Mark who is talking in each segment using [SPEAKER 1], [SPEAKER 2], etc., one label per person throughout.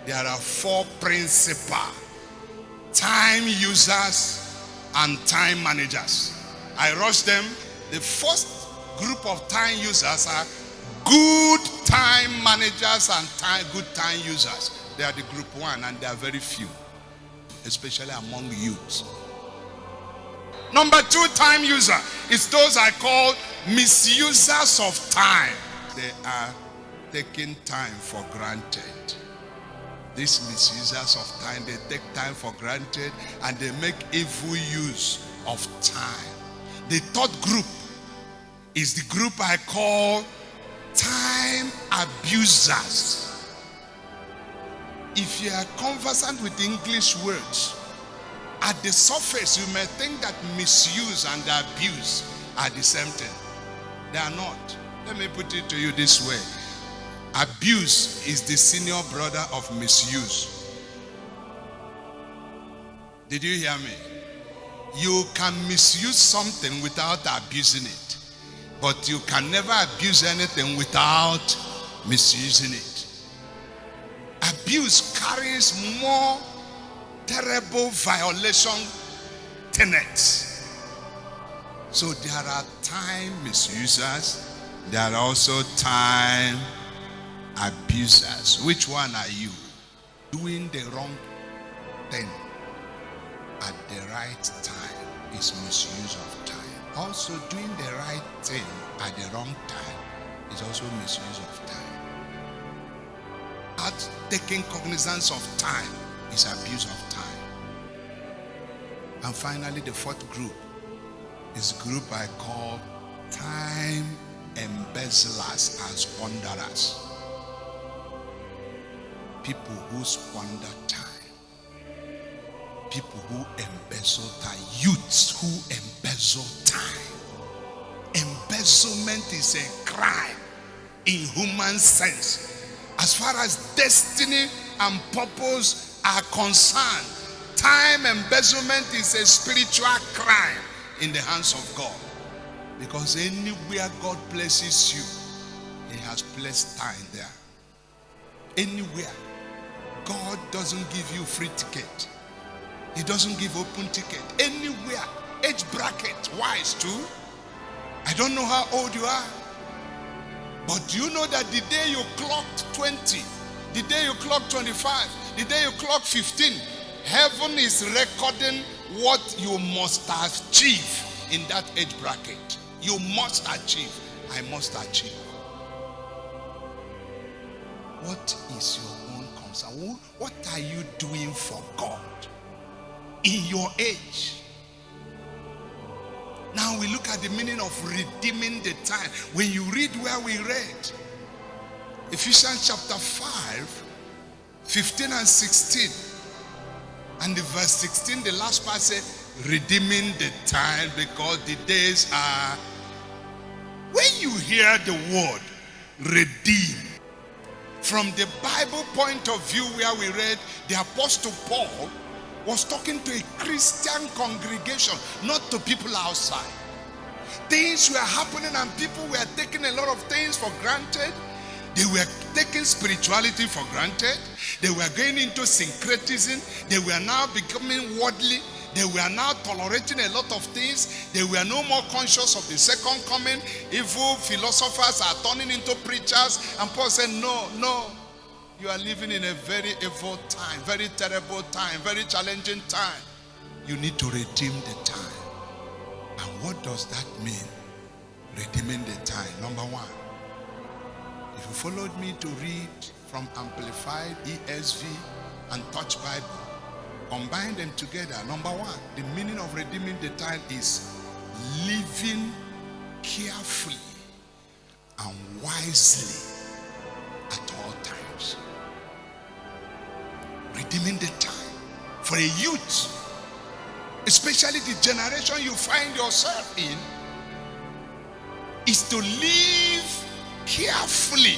[SPEAKER 1] there are four principal time users and time managers. I rush them. The first group of time users are good time managers and good time users. They are the group one, and they are very few, especially among youths. Number two time user is those I call misusers of time. They are taking time for granted. These misusers of time, they take time for granted and they make evil use of time. The third group is the group I call time abusers. If you are conversant with English words, at the surface you may think that misuse and abuse are the same thing. They are not. Let me put it to you this way. Abuse is the senior brother of misuse. Did you hear me? You can misuse something without abusing it, but you can never abuse anything without misusing it. Abuse carries more terrible violation tenets. So there are time misusers, there are also time abusers. Which one are you? Doing the wrong thing at the right time is misuse of time. Also doing the right thing at the wrong time is also misuse of time. Not taking cognizance of time is abuse of time. And finally, the fourth group is a group I call time embezzlers and squanderers. People who squander time. People who embezzle time. Youths who embezzle time. Embezzlement is a crime in human sense. As far as destiny and purpose are concerned, time embezzlement is a spiritual crime in the hands of God. Because anywhere God places you, He has placed time there. Anywhere. God doesn't give you free ticket. He doesn't give open ticket. Anywhere. Age bracket. Wise too. I don't know how old you are. But do you know that the day you clocked 20, the day you clocked 25, the day you clocked 15, heaven is recording what you must achieve in that age bracket. You must achieve. I must achieve. What is your own concern? What are you doing for God in your age? Now we look at the meaning of redeeming the time. When you read where we read, Ephesians chapter 5, 15 and 16. And the verse 16, the last part says, redeeming the time because the days are... When you hear the word redeem, from the Bible point of view where we read, the Apostle Paul was talking to a Christian congregation, not to people outside. Things were happening and people were taking a lot of things for granted. They were taking spirituality for granted. They were going into syncretism. They were now becoming worldly. They were now tolerating a lot of things. They were no more conscious of the second coming. Evil philosophers are turning into preachers. And Paul said, no. You are living in a very evil time, very terrible time, very challenging time. You need to redeem the time. And what does that mean? Redeeming the time. Number one, if you followed me to read from Amplified, ESV, and Touch Bible, combine them together. Number one, the meaning of redeeming the time is living carefully and wisely at all times. Redeeming the time. For a youth, especially the generation you find yourself in, is to live carefully.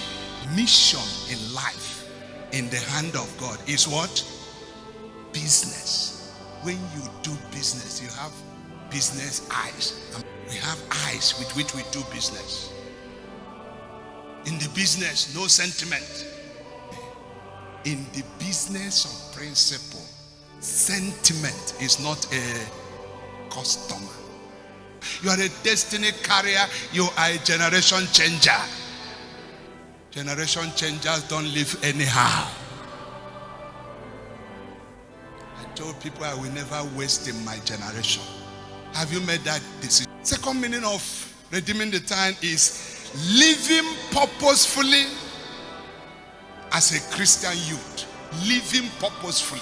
[SPEAKER 1] Mission in life in the hand of God is what? Business. When you do business, you have business eyes. We have eyes with which we do business. In the business, no sentiment. In the business of principle, sentiment is not a customer. You are a destiny carrier. You are a generation changer. Generation changers don't live anyhow. I told people I will never waste in my generation. Have you made that decision? Second meaning of redeeming the time is living purposefully as a Christian youth. Living purposefully.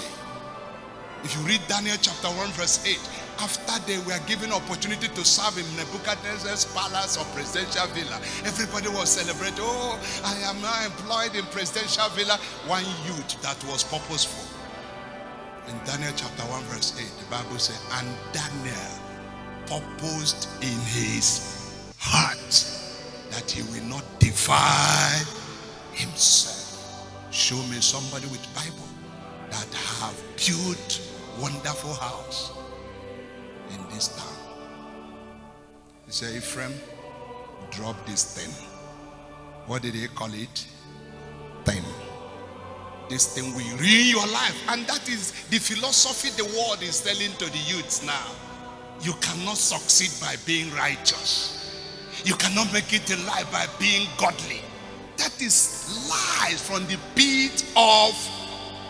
[SPEAKER 1] If you read Daniel chapter 1 verse 8, after they were given opportunity to serve in Nebuchadnezzar's palace or presidential villa, everybody was celebrating. Oh, I am now employed in presidential villa. One youth that was purposeful. In Daniel chapter 1 verse 8, the Bible says, and Daniel purposed in his heart that he will not divide himself. Show me somebody with Bible that have built wonderful house in this town. He said, Ephraim, drop this thing. What did he call it? Thing. This thing will ruin your life. And that is the philosophy the world is telling to the youths now. You cannot succeed by being righteous. You cannot make it in life by being godly. That is lies from the pit of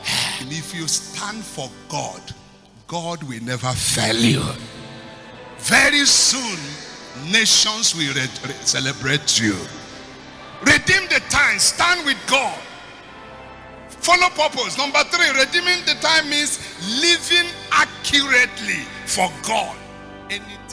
[SPEAKER 1] hell. If you stand for God, God will never fail you. Very soon, nations will celebrate you. Redeem the time. Stand with God. Follow purpose. Number 3, redeeming the time means living accurately for God. Anything